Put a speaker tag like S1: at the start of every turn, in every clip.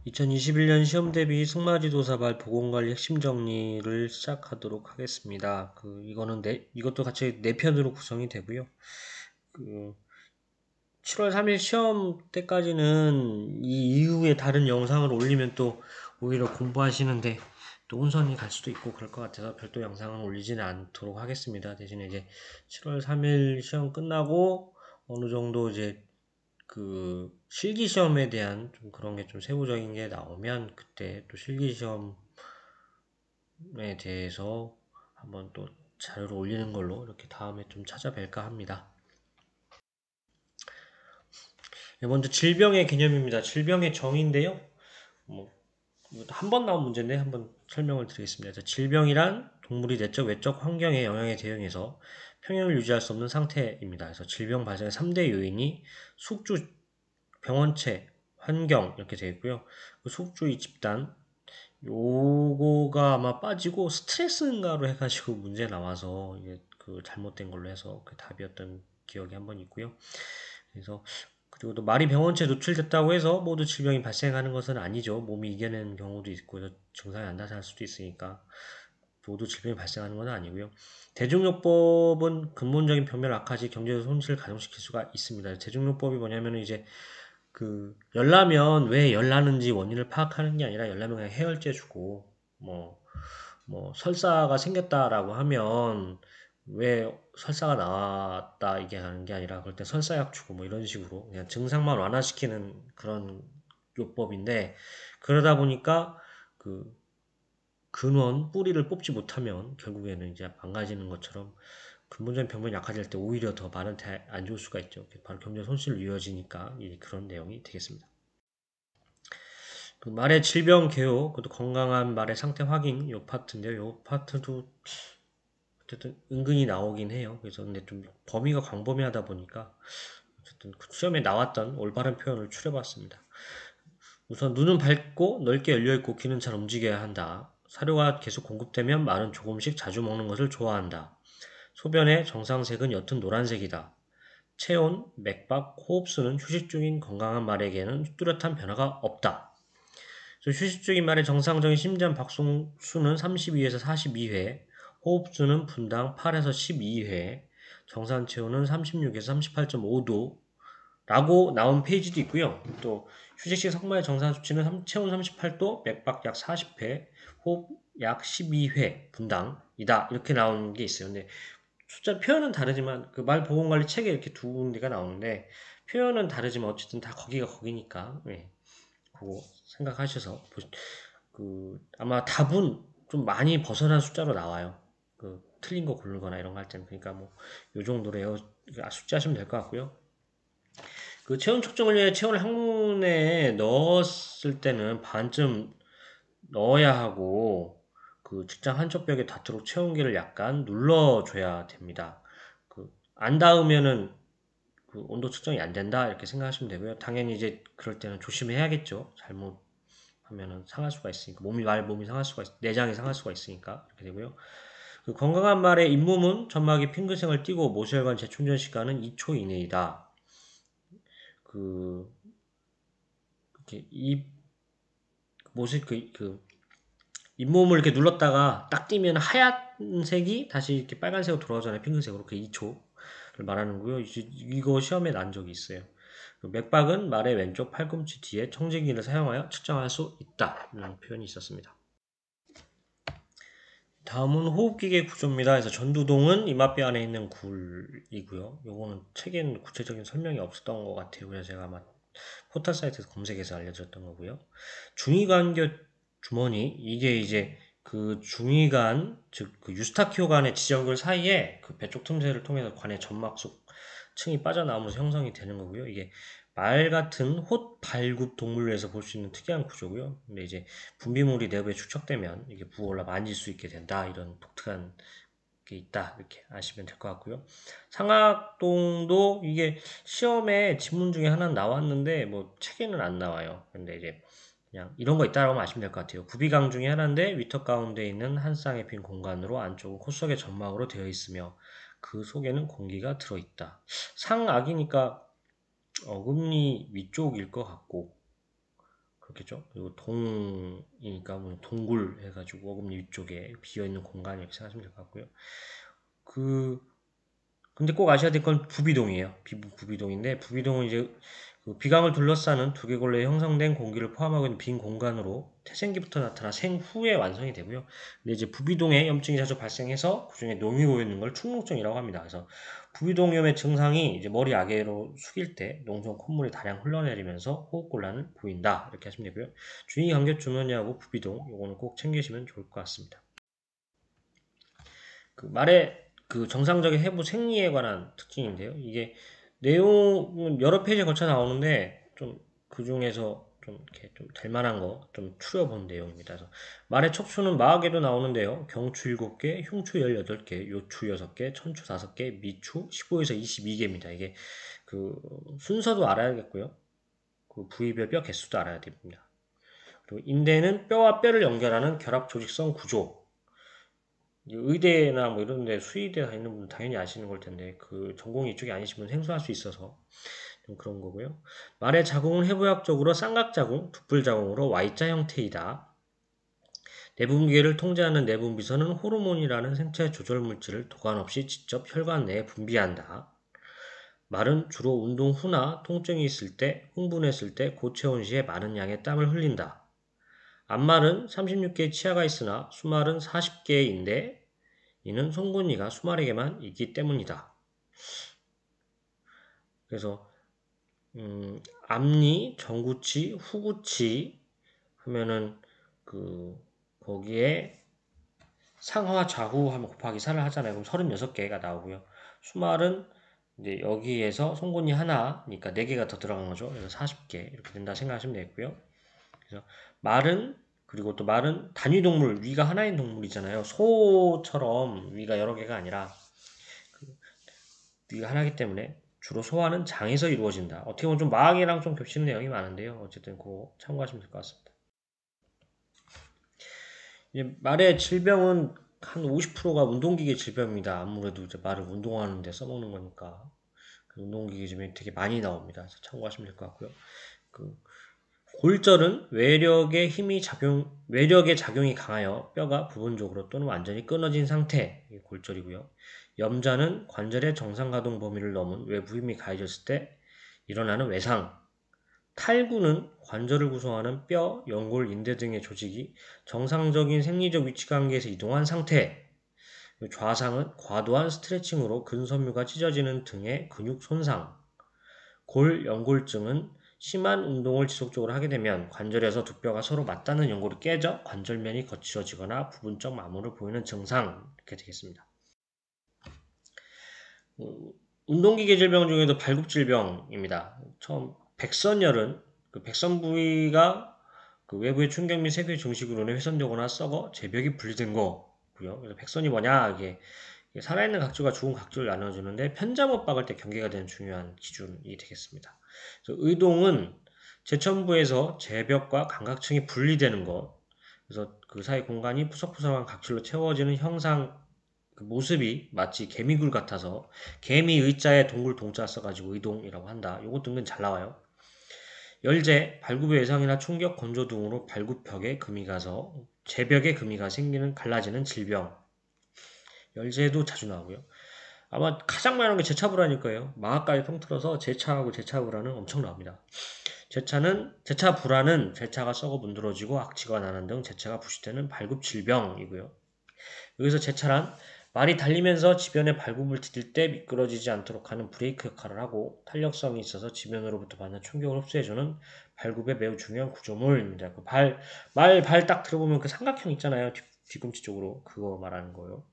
S1: 2021년 시험 대비 승마지도사발 보건관리 핵심 정리를 시작하도록 하겠습니다. 이것도 같이 4편으로 구성이 되고요. 7월 3일 시험 때까지는 이 이후에 다른 영상을 올리면 또 오히려 공부하시는데 또 혼선이 갈 수도 있고 그럴 것 같아서 별도 영상은 올리지는 않도록 하겠습니다. 대신에 이제 7월 3일 시험 끝나고 어느 정도 이제 실기 시험에 대한 좀 그런 게 좀 세부적인 게 나오면 그때 또 실기 시험에 대해서 한번 또 자료를 올리는 걸로 이렇게 다음에 좀 찾아뵐까 합니다. 먼저 질병의 개념입니다. 질병의 정의인데요. 한 번 나온 문제인데 한번 설명을 드리겠습니다. 질병이란 동물이 내적, 외적 환경의 영향에 대응해서 평형을 유지할 수 없는 상태입니다. 그래서 질병 발생의 3대 요인이 숙주, 병원체, 환경 이렇게 되어 있고요. 숙주의 집단 요거가 아마 빠지고 스트레스인가로 해가지고 문제 나와서 이게 잘못된 걸로 해서 그 답이었던 기억이 한번 있고요. 그래서 그리고 또 말이 병원체에 노출됐다고 해서 모두 질병이 발생하는 것은 아니죠. 몸이 이겨내는 경우도 있고 증상이 안 나타날 수도 있으니까 모두 질병이 발생하는 건 아니고요. 대중요법은 근본적인 병면 악화시 경제적 손실을 가중시킬 수가 있습니다. 대중요법이 뭐냐면 이제 열나면 왜 열나는지 원인을 파악하는 게 아니라 열나면 그냥 해열제 주고 설사가 생겼다라고 하면 왜 설사가 나왔다 이게 하는 게 아니라 그럴 때 설사약 주고 이런 식으로 그냥 증상만 완화시키는 그런 요법인데 그러다 보니까 근원 뿌리를 뽑지 못하면 결국에는 이제 망가지는 것처럼 근본적인 병변이 약화될 때 오히려 더 말한테 안 좋을 수가 있죠. 바로 경제 손실로 이어지니까 그런 내용이 되겠습니다. 말의 질병 개요, 그것도 건강한 말의 상태 확인 요 파트인데요. 요 파트도 어쨌든 은근히 나오긴 해요. 그래서 근데 좀 범위가 광범위하다 보니까 어쨌든 시험에 나왔던 올바른 표현을 추려봤습니다. 우선 눈은 밝고 넓게 열려있고 귀는 잘 움직여야 한다. 사료가 계속 공급되면 말은 조금씩 자주 먹는 것을 좋아한다. 소변의 정상색은 옅은 노란색이다. 체온, 맥박, 호흡수는 휴식 중인 건강한 말에게는 뚜렷한 변화가 없다. 휴식 중인 말의 정상적인 심장 박동수는 32에서 42회, 호흡수는 분당 8에서 12회, 정상 체온은 36에서 38.5도 라고 나온 페이지도 있고요. 또 휴식시 성마의 정상 수치는 체온 38도, 맥박 약 40회, 호흡 약 12회 분당이다. 이렇게 나오는 게 있어요. 근데 숫자 표현은 다르지만 말 보건관리 책에 이렇게 두 군데가 나오는데 표현은 다르지만 어쨌든 다 거기가 거기니까 그거 생각하셔서 아마 답은 좀 많이 벗어난 숫자로 나와요. 틀린 거 고르거나 이런 거 할 때는 그러니까 요 정도로 숙지하시면 될 것 같고요. 체온 측정을 위해 체온을 항문에 넣었을 때는 반쯤 넣어야 하고 직장 한쪽 벽에 닿도록 체온계를 약간 눌러줘야 됩니다. 안 닿으면은 온도 측정이 안 된다 이렇게 생각하시면 되고요. 당연히 이제 그럴 때는 조심해야겠죠. 잘못하면은 상할 수가 있으니까 몸이 상할 수가 내장이 상할 수가 있으니까 이렇게 되고요. 건강한 말의 잇몸은 점막이 핑크색을 띠고 모세혈관 재충전 시간은 2초 이내이다. 이렇게 잇몸을 이렇게 눌렀다가 딱 띄면 하얀색이 다시 이렇게 빨간색으로 돌아오잖아요. 핑크색으로. 2초를 말하는 거고요. 이거 시험에 난 적이 있어요. 맥박은 말의 왼쪽 팔꿈치 뒤에 청진기를 사용하여 측정할 수 있다. 이런 표현이 있었습니다. 다음은 호흡기계 구조입니다. 그래서 전두동은 이마뼈 안에 있는 굴이고요. 요거는 책에는 구체적인 설명이 없었던 것 같아요. 그래서 제가 아마 포털 사이트에서 검색해서 알려드렸던 거고요. 중위관교 주머니, 이게 이제 중위관, 즉 유스타키오관의 지정글 사이에 배 쪽 틈새를 통해서 관의 점막속 층이 빠져나오면서 형성이 되는 거고요. 이게 말 같은 홑 발굽 동물에서 볼 수 있는 특이한 구조고요. 근데 이제 분비물이 내부에 축적되면 이게 부어올라 만질 수 있게 된다. 이런 독특한 게 있다. 이렇게 아시면 될 것 같고요. 상악동도 이게 시험에 지문 중에 하나 나왔는데 책에는 안 나와요. 근데 이제 그냥 이런 거 있다라고 아시면 될 것 같아요. 구비강 중에 하나인데 위턱 가운데 있는 한 쌍의 빈 공간으로 안쪽은 콧속의 점막으로 되어 있으며 그 속에는 공기가 들어있다. 상악이니까 어금니 위쪽일 것 같고 그렇겠죠. 그리고 동이니까 뭐 동굴 해가지고 어금니 위쪽에 비어있는 공간 이렇게 생각하시면 될 것 같고요. 근데 꼭 아셔야 될 건 부비동이에요. 부비동인데 부비동은 이제 그 비강을 둘러싸는 두개골로에 형성된 공기를 포함하고 있는 빈 공간으로 태생기부터 나타나 생후에 완성이 되고요. 근데 이제 부비동에 염증이 자주 발생해서 그중에 농이 고이는 걸 축농증이라고 합니다. 그래서 부비동염의 증상이 이제 머리 아래로 숙일 때 농성 콧물이 다량 흘러내리면서 호흡곤란을 보인다. 이렇게 하시면 되고요. 주의 감겨 주머니하고 부비동 요거는 꼭 챙기시면 좋을 것 같습니다. 그 말의 그 정상적인 해부 생리에 관한 특징인데요. 이게 내용은 여러 페이지에 걸쳐 나오는데 좀 그 중에서 좀 이렇게 좀 될 만한 거 좀 추려본 내용입니다. 그래서 말의 척추는 마하계로 나오는데요. 경추 7개, 흉추 18개, 요추 6개, 천추 5개, 미추 15에서 22개입니다. 이게 그 순서도 알아야겠고요. 그 부위별 뼈 개수도 알아야 됩니다. 그리고 인대는 뼈와 뼈를 연결하는 결합 조직성 구조. 의대나 뭐 이런 데 수의대 다니는 분은 당연히 아시는 걸 텐데 그 전공이 이쪽이 아니시면 생소할 수 있어서 좀 그런 거고요. 말의 자궁은 해부학적으로 쌍각자궁, 둑불자궁으로 Y자 형태이다. 내분비계를 통제하는 내분비선은 호르몬이라는 생체 조절 물질을 도관 없이 직접 혈관 내에 분비한다. 말은 주로 운동 후나 통증이 있을 때, 흥분했을 때, 고체온 시에 많은 양의 땀을 흘린다. 앞말은 36개의 치아가 있으나 수말은 40개인데 이는 송곳니가 수말에게만 있기 때문이다. 그래서 앞니, 전구치, 후구치 하면은 거기에 상하 좌후 하면 곱하기 4를 하잖아요. 그럼 36개가 나오고요. 수말은 이제 여기에서 송곳니 하나니까 4개가 더 들어간 거죠. 그래서 40개 이렇게 된다 생각하시면 되고요. 그래서 말은 그리고 또 말은 단위 동물, 위가 하나인 동물이잖아요. 소처럼 위가 여러 개가 아니라 위가 하나이기 때문에 주로 소화는 장에서 이루어진다. 어떻게 보면 좀 마학이랑 좀 겹치는 내용이 많은데요. 어쨌든 그거 참고하시면 될 것 같습니다. 이제 말의 질병은 한 50%가 운동기계 질병입니다. 아무래도 이제 말을 운동하는데 써먹는 거니까 운동기계 질병이 되게 많이 나옵니다. 그래서 참고하시면 될 것 같고요. 골절은 외력의 작용이 강하여 뼈가 부분적으로 또는 완전히 끊어진 상태, 이게 골절이고요. 염자는 관절의 정상 가동 범위를 넘은 외부 힘이 가해졌을 때 일어나는 외상. 탈구는 관절을 구성하는 뼈, 연골, 인대 등의 조직이 정상적인 생리적 위치 관계에서 이동한 상태. 좌상은 과도한 스트레칭으로 근섬유가 찢어지는 등의 근육 손상. 연골증은 심한 운동을 지속적으로 하게 되면 관절에서 두 뼈가 서로 맞닿는 연골이 깨져 관절면이 거칠어지거나 부분적 마모를 보이는 증상 이렇게 되겠습니다. 운동기계 질병 중에도 발굽질병입니다. 처음 백선열은 그 백선 부위가 그 외부의 충격 및 세균의 증식으로 인해 훼손되거나 썩어 제벽이 분리된 거고요. 그래서 백선이 뭐냐 이게 살아있는 각질과 죽은 각질을 나눠주는데 편자못 박을 때 경계가 되는 중요한 기준이 되겠습니다. 그래서 의동은 제천부에서 제벽과 감각층이 분리되는 것, 그래서 그 사이 공간이 푸석푸석한 각질로 채워지는 형상, 그 모습이 마치 개미굴 같아서 개미 의자에 동굴 동자 써가지고 의동이라고 한다. 요것도 은근 잘 나와요. 열재, 발굽의 외상이나 충격, 건조 등으로 발굽벽에 금이 가서 제벽에 금이 가 생기는 갈라지는 질병. 열재도 자주 나오고요. 아마 가장 많은 게 제차불안일 거예요. 마하까지 통틀어서 제차하고 제차불안은 엄청 나옵니다. 제차불안은 제차가 썩어 문드러지고 악취가 나는 등 제차가 부식되는 발굽 질병이고요. 여기서 제차란 말이 달리면서 지변에 발굽을 디딜 때 미끄러지지 않도록 하는 브레이크 역할을 하고 탄력성이 있어서 지변으로부터 받는 충격을 흡수해주는 발굽의 매우 중요한 구조물입니다. 말 딱 들어보면 그 삼각형 있잖아요. 뒤꿈치 쪽으로 그거 말하는 거예요.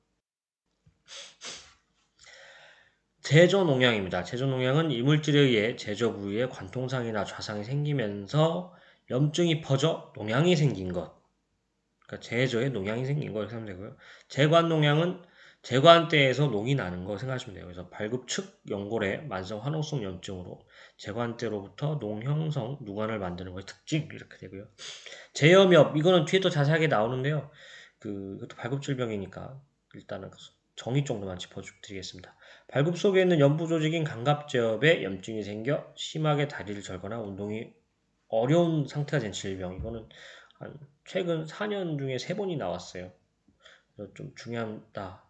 S1: 제조농양입니다. 제조농양은 이물질에 의해 제조 부위에 관통상이나 좌상이 생기면서 염증이 퍼져 농양이 생긴 것. 그러니까 제조에 농양이 생긴 거 이렇게 하면 되고요. 제관농양은 제관대에서 농이 나는 거 생각하시면 돼요. 그래서 발굽 측 연골의 만성 화농성 염증으로 제관대로부터 농형성 누관을 만드는 것의 특징 이렇게 되고요. 제염엽 이거는 뒤에 또 자세하게 나오는데요. 그것도 발굽 질병이니까 일단은 정의 정도만 짚어드리겠습니다. 발굽 속에 있는 연부 조직인 감갑제엽에 염증이 생겨 심하게 다리를 절거나 운동이 어려운 상태가 된 질병. 이거는 최근 4년 중에 3번이 나왔어요. 그래서 좀 중요하다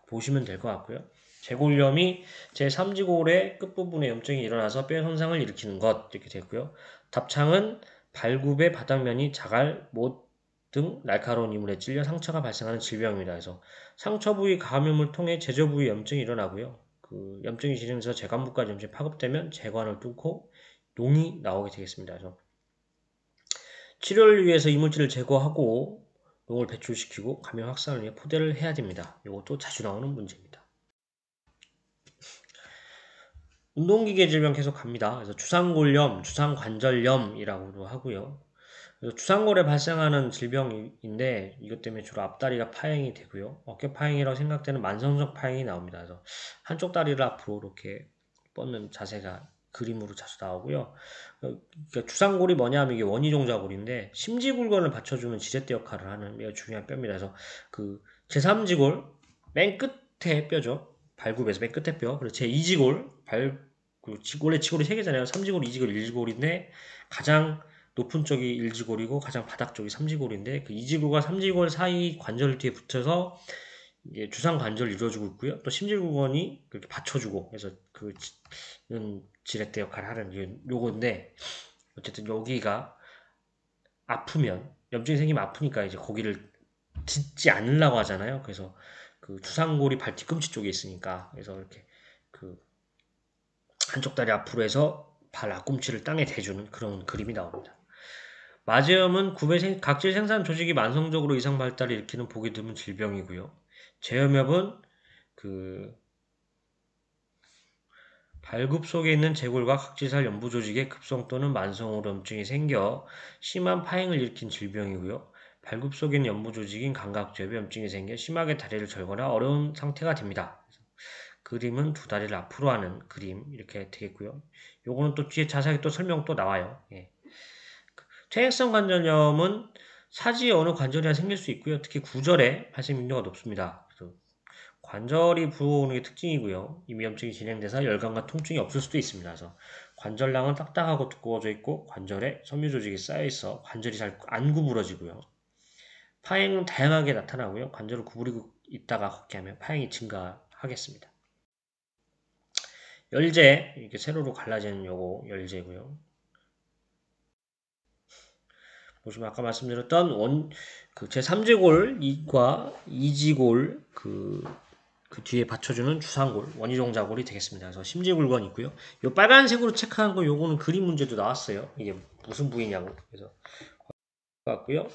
S1: 보시면 될 것 같고요. 제골염이 제3지골의 끝부분에 염증이 일어나서 뼈 손상을 일으키는 것 이렇게 되고요. 답창은 발굽의 바닥면이 자갈, 못 등 날카로운 이물에 찔려 상처가 발생하는 질병입니다. 그래서 상처 부위 감염을 통해 제저 부위 염증이 일어나고요. 그 염증이 진행돼서 재관부까지 염증이 파급되면 재관을 뚫고 용이 나오게 되겠습니다. 그래서 치료를 위해서 이물질을 제거하고 용을 배출시키고 감염 확산을 위해 포대를 해야 됩니다. 이것도 자주 나오는 문제입니다. 운동기계 질병 계속 갑니다. 그래서 주상골염, 주상관절염이라고도 하고요. 그래서 주상골에 발생하는 질병인데 이것 때문에 주로 앞다리가 파행이 되고요. 어깨 파행이라고 생각되는 만성적 파행이 나옵니다. 그래서 한쪽 다리를 앞으로 이렇게 뻗는 자세가 그림으로 자주 나오고요. 그러니까 주상골이 뭐냐면 이게 원위종자골인데 심지굴건을 받쳐주는 지렛대 역할을 하는 매우 중요한 뼈입니다. 그래서 그 제3지골 맨 끝에 뼈죠. 발굽에서 맨 끝에 뼈. 그리고 제2지골 원래 지골이 3개잖아요. 3지골, 2지골, 1지골인데 가장 높은 쪽이 1지골이고 가장 바닥 쪽이 3지골인데 그 2지골과 3지골 사이 관절 뒤에 붙여서 이게 주상 관절을 이루어주고 있고요. 또 심지골건이 그렇게 받쳐주고 그래서 그 지렛대 역할을 하는 요건데 어쨌든 여기가 아프면 염증이 생기면 아프니까 이제 거기를 딛지 않으려고 하잖아요. 그래서 그 주상골이 발 뒤꿈치 쪽에 있으니까 그래서 이렇게 그 한쪽 다리 앞으로 해서 발 앞꿈치를 땅에 대주는 그런 그림이 나옵니다. 마제염은 구배 각질 생산 조직이 만성적으로 이상 발달을 일으키는 보기 드문 질병이고요. 제염엽은 그 발굽 속에 있는 제골과 각질살 연부 조직에 급성 또는 만성으로 염증이 생겨 심한 파행을 일으킨 질병이고요. 발굽 속에 있는 연부 조직인 감각주엽에 염증이 생겨 심하게 다리를 절거나 어려운 상태가 됩니다. 그림은 두 다리를 앞으로 하는 그림 이렇게 되겠고요. 요거는 또 뒤에 자세하게 또 설명 또 나와요. 예. 퇴행성 관절염은 사지 어느 관절이나 생길 수 있고요. 특히 구절에 발생 빈도가 높습니다. 그래서 관절이 부어오는 게 특징이고요. 이미 염증이 진행돼서 열감과 통증이 없을 수도 있습니다. 그래서 관절낭은 딱딱하고 두꺼워져 있고 관절에 섬유 조직이 쌓여 있어 관절이 잘 안 구부러지고요. 파행은 다양하게 나타나고요. 관절을 구부리고 있다가 걷게 하면 파행이 증가하겠습니다. 열제, 이렇게 세로로 갈라지는 요거 열제고요. 보시면 아까 말씀드렸던 그 제3지골과 2지골 그 뒤에 받쳐주는 주상골, 원위종자골이 되겠습니다. 그래서 심지골건이 있고요. 요 빨간색으로 체크한 거 요거는 그림 문제도 나왔어요. 이게 무슨 부위냐고. 그래서 같고요.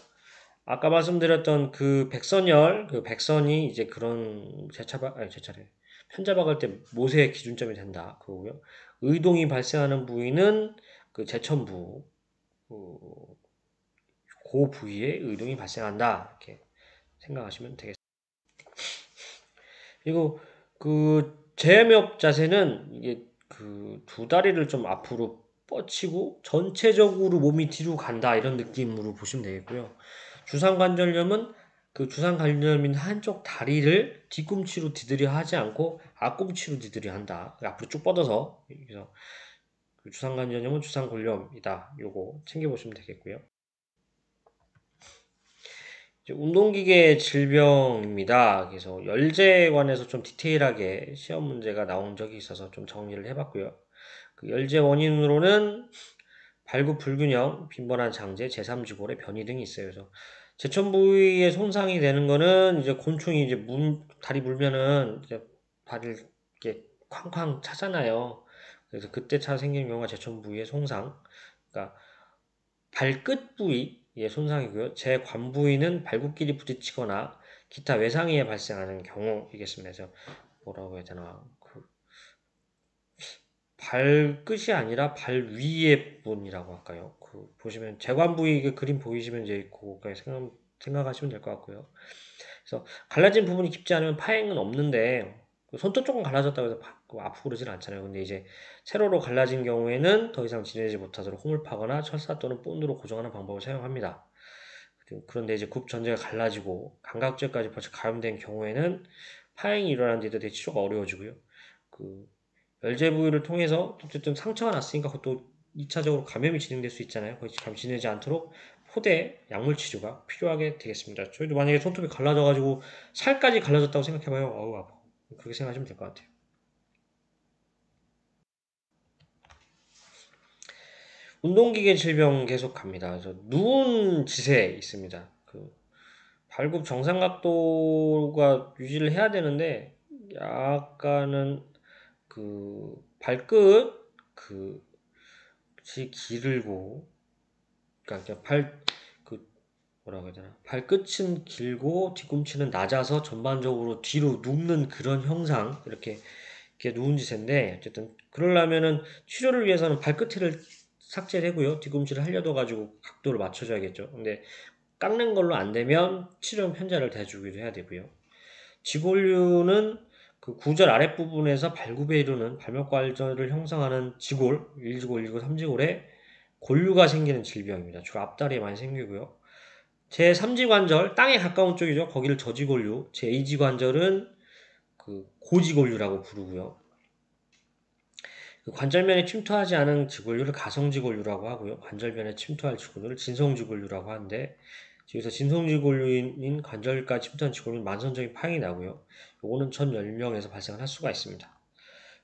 S1: 아까 말씀드렸던 그 백선열, 그 백선이 이제 그런 제차래. 편자박을 때 모세의 기준점이 된다. 그거고요. 의동이 발생하는 부위는 그 제천부, 그 부위에 의동이 발생한다. 이렇게 생각하시면 되겠습니다. 그리고 그 제염엽 자세는 이게 그 두 다리를 좀 앞으로 뻗치고 전체적으로 몸이 뒤로 간다 이런 느낌으로 보시면 되겠고요. 주상관절염은 그 주상관절염인 한쪽 다리를 뒤꿈치로 디드려 하지 않고 앞꿈치로 디드려 한다. 앞으로 쭉 뻗어서 그래서 그 주상관절염은 주상골염이다. 요거 챙겨보시면 되겠고요. 운동기계 질병입니다. 그래서 열제에 관해서 좀 디테일하게 시험 문제가 나온 적이 있어서 좀 정리를 해봤고요. 그 열제 원인으로는 발굽 불균형, 빈번한 장제, 제3지골의 변이 등이 있어요. 그래서 제천 부위에 손상이 되는 거는 이제 곤충이 이제 다리 물면은 이제 발을 이렇게 쾅쾅 차잖아요. 그래서 그때 생기는 경우가 제천 부위의 손상. 그러니까 발끝 부위의 손상이고요. 제관 부위는 발굽끼리 부딪히거나 기타 외상위에 발생하는 경우이겠습니다. 그래서 뭐라고 해야 되나 발끝이 아니라 발 위의 부분이라고 할까요? 그 보시면 제관 부위 그 그림 보이시면 이제 그거까지 생각하시면 될 것 같고요. 그래서 갈라진 부분이 깊지 않으면 파행은 없는데 손톱 조금 갈라졌다고 해서 아프고 그러진 않잖아요. 근데 이제 세로로 갈라진 경우에는 더 이상 지내지 못하도록 홈을 파거나 철사 또는 본드로 고정하는 방법을 사용합니다. 그런데 이제 굽 전체가 갈라지고 감각주까지 벌써 가염된 경우에는 파행이 일어난 뒤에도 대치조가 어려워지고요. 그 열제 부위를 통해서 어쨌든 상처가 났으니까 그것도 2차적으로 감염이 진행될 수 있잖아요. 거기 감염이 진행되지 않도록 포대 약물 치료가 필요하게 되겠습니다. 저희도 만약에 손톱이 갈라져가지고 살까지 갈라졌다고 생각해봐요. 어우 아파. 그렇게 생각하시면 될 것 같아요. 운동기계 질병 계속 갑니다. 그래서 누운 짓에 있습니다. 그 발굽 정상 각도가 유지를 해야 되는데 약간은 그 발끝 그이 길고 그러니까 그 뭐라고 해야 되나 발끝은 길고 뒤꿈치는 낮아서 전반적으로 뒤로 눕는 그런 형상 이렇게 누운 짓인데 어쨌든 그러려면은 치료를 위해서는 발끝을 삭제를 하고요 뒤꿈치를 살려둬 가지고 각도를 맞춰줘야겠죠. 근데 깎는 걸로 안 되면 치료 편자를 대주기도 해야 되고요. 지골류는 그 구절 아랫부분에서 발굽에 이르는 발목관절을 형성하는 지골, 1지골, 2지골, 3지골에 골류가 생기는 질병입니다. 주로 앞다리에 많이 생기고요. 제3지관절, 땅에 가까운 쪽이죠. 거기를 저지골류, 제2지관절은 그 고지골류라고 부르고요. 그 관절면에 침투하지 않은 지골류를 가성지골류라고 하고요. 관절면에 침투할 지골류를 진성지골류라고 하는데 여기서 진성지골류인 관절과 침투한 지골류는 만성적인 파행이 나고요. 요거는 전 연령에서 발생을 할 수가 있습니다.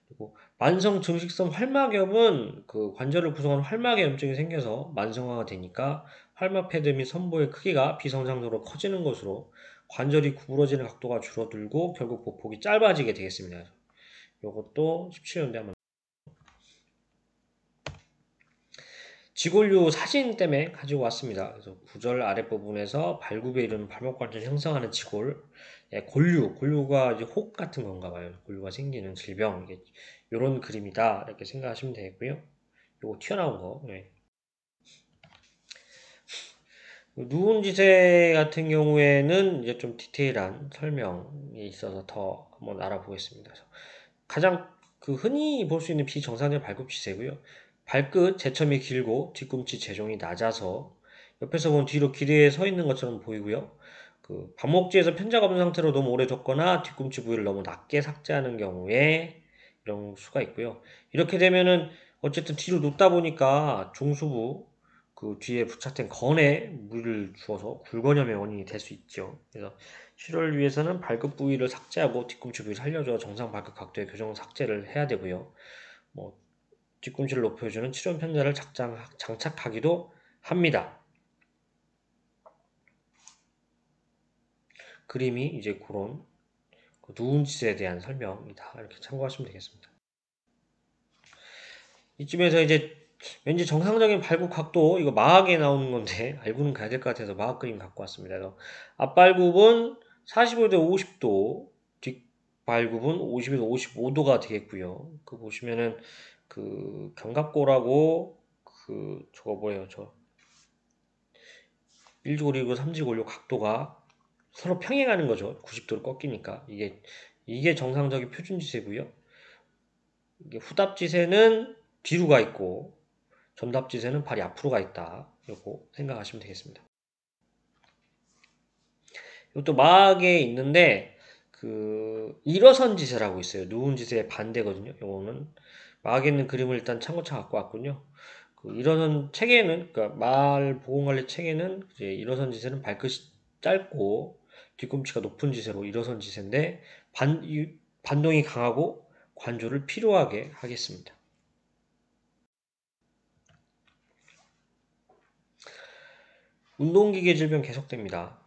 S1: 그리고 만성 증식성 활막염은 그 관절을 구성하는 활막에 염증이 생겨서 만성화가 되니까 활막 패드 및 선보의 크기가 비정상적으로 커지는 것으로 관절이 구부러지는 각도가 줄어들고 결국 보폭이 짧아지게 되겠습니다. 요것도 17년대 한번 지골류 사진 때문에 가지고 왔습니다. 그래서 구절 아랫부분에서 발굽에 이르는 발목관절 형성하는 지골, 예, 골류가 이제 혹 같은 건가 봐요. 골류가 생기는 질병, 이런 그림이다. 이렇게 생각하시면 되겠고요. 요거 튀어나온 거. 예. 누운지세 같은 경우에는 이제 좀 디테일한 설명이 있어서 더 한번 알아보겠습니다. 그래서 가장 그 흔히 볼 수 있는 비정상적 발굽 지세고요. 발끝 제첨이 길고 뒤꿈치 제종이 낮아서 옆에서 보면 뒤로 기대에 서 있는 것처럼 보이고요. 그 반목지에서 편자가 없는 상태로 너무 오래 뒀거나 뒤꿈치 부위를 너무 낮게 삭제하는 경우에 이런 수가 있고요. 이렇게 되면은 어쨌든 뒤로 눕다 보니까 중수부 그 뒤에 부착된 건에 물을 주어서 굴건염의 원인이 될 수 있죠. 그래서 치료를 위해서는 발끝 부위를 삭제하고 뒤꿈치 부위를 살려줘 정상 발끝 각도의 교정 삭제를 해야 되고요. 뭐 뒤꿈치를 높여주는 치료 편자를 장착하기도 합니다. 그림이 이제 그런 누운 짓에 대한 설명이다. 이렇게 참고하시면 되겠습니다. 이쯤에서 이제 왠지 정상적인 발굽 각도 이거 마하게 나오는 건데 알고는 가야 될 것 같아서 마하 그림 갖고 왔습니다. 그래서 앞발굽은 45도 50도, 뒷발굽은 51도 55도가 되겠고요. 그 보시면은 그 견갑골하고 그 저거 뭐예요? 저 1지골이고 3지골 각도가 서로 평행하는 거죠. 90도로 꺾이니까 이게 정상적인 표준지세고요. 이게 후답지세는 뒤로 가 있고 전답지세는 발이 앞으로 가 있다. 이거 생각하시면 되겠습니다. 이것도 마하게 있는데 그 일어선 지세라고 있어요. 누운 지세의 반대거든요. 이거는 마하게 있는 그림을 일단 참고차 갖고 왔군요. 그 일어선 책에는 그러니까 말 보건관리 책에는 이제 일어선 지세는 발끝이 짧고 뒤꿈치가 높은 지세로 일어선 지세인데 반동이 강하고 관조를 필요하게 하겠습니다. 운동기계 질병 계속됩니다.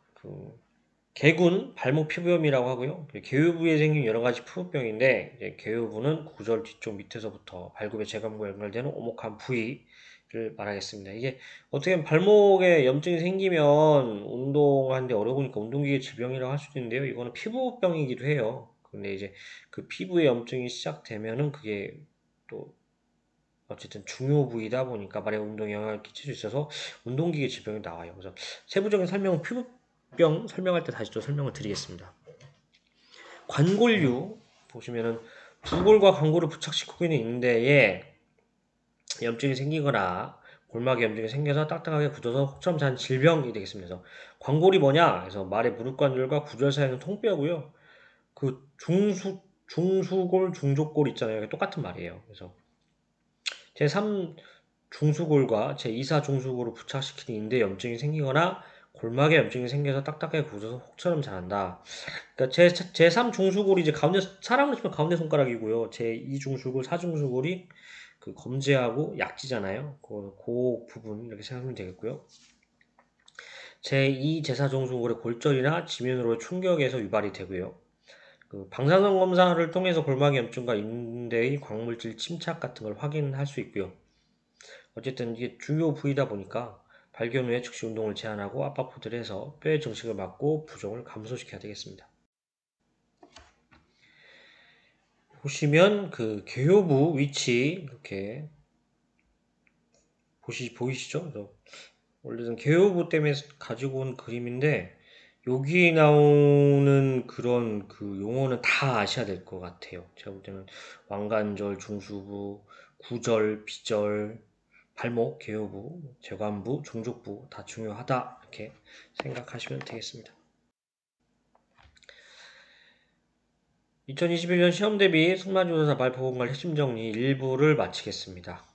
S1: 개군 발목 피부염이라고 하고요. 개요부에 생긴 여러 가지 피부병인데 개요부는 구절 뒤쪽 밑에서부터 발굽의 재감과 연결되는 오목한 부위를 말하겠습니다. 이게 어떻게 보면 발목에 염증이 생기면 운동하는데 어려우니까 운동기계 질병이라고 할 수도 있는데요. 이거는 피부병이기도 해요. 근데 이제 그 피부에 염증이 시작되면은 그게 또 어쨌든 중요 부위다 보니까 말에 운동에 영향을 끼칠 수 있어서 운동기계 질병이 나와요. 그래서 세부적인 설명은 피부병 설명할 때 다시 또 설명을 드리겠습니다. 관골류 보시면은 부골과 관골을 부착시키고 있는 데에 염증이 생기거나 골막에 염증이 생겨서 딱딱하게 굳어서 혹처럼 자는 질병이 되겠습니다. 그래서 관골이 뭐냐? 그래서 말의 무릎관절과 구절 사이는 통뼈고요. 그 중수골, 중족골 있잖아요. 똑같은 말이에요. 그래서 제3 중수골과 제2사 중수골을 부착시키는 인대 염증이 생기거나 골막에 염증이 생겨서 딱딱하게 굳어서 혹처럼 자란다. 그러니까 제3 중수골이 이제 가운데, 사람으로 치면 가운데 손가락이고요. 제2 중수골, 4 중수골이 그 검지하고 약지잖아요. 그 부분 이렇게 생각하면 되겠고요. 제2, 제4 중수골의 골절이나 지면으로의 충격에서 유발이 되고요. 그 방사선 검사를 통해서 골막의 염증과 인대의 광물질 침착 같은 걸 확인할 수 있고요. 어쨌든 이게 중요 부위다 보니까 발견 후에 즉시 운동을 제한하고 압박포드를 해서 뼈의 증식을 막고 부종을 감소시켜야 되겠습니다. 보시면 그 개요부 위치 이렇게 보이시죠? 원래는 개요부 때문에 가지고 온 그림인데 여기 나오는 그런 그 용어는 다 아셔야 될 것 같아요. 제가 볼 때는 왕관절, 중수부, 구절, 비절, 발목, 개요부, 재관부, 종족부 다 중요하다 이렇게 생각하시면 되겠습니다. 2021년 시험 대비 승마지도사 발포공갈 핵심 정리 1부를 마치겠습니다.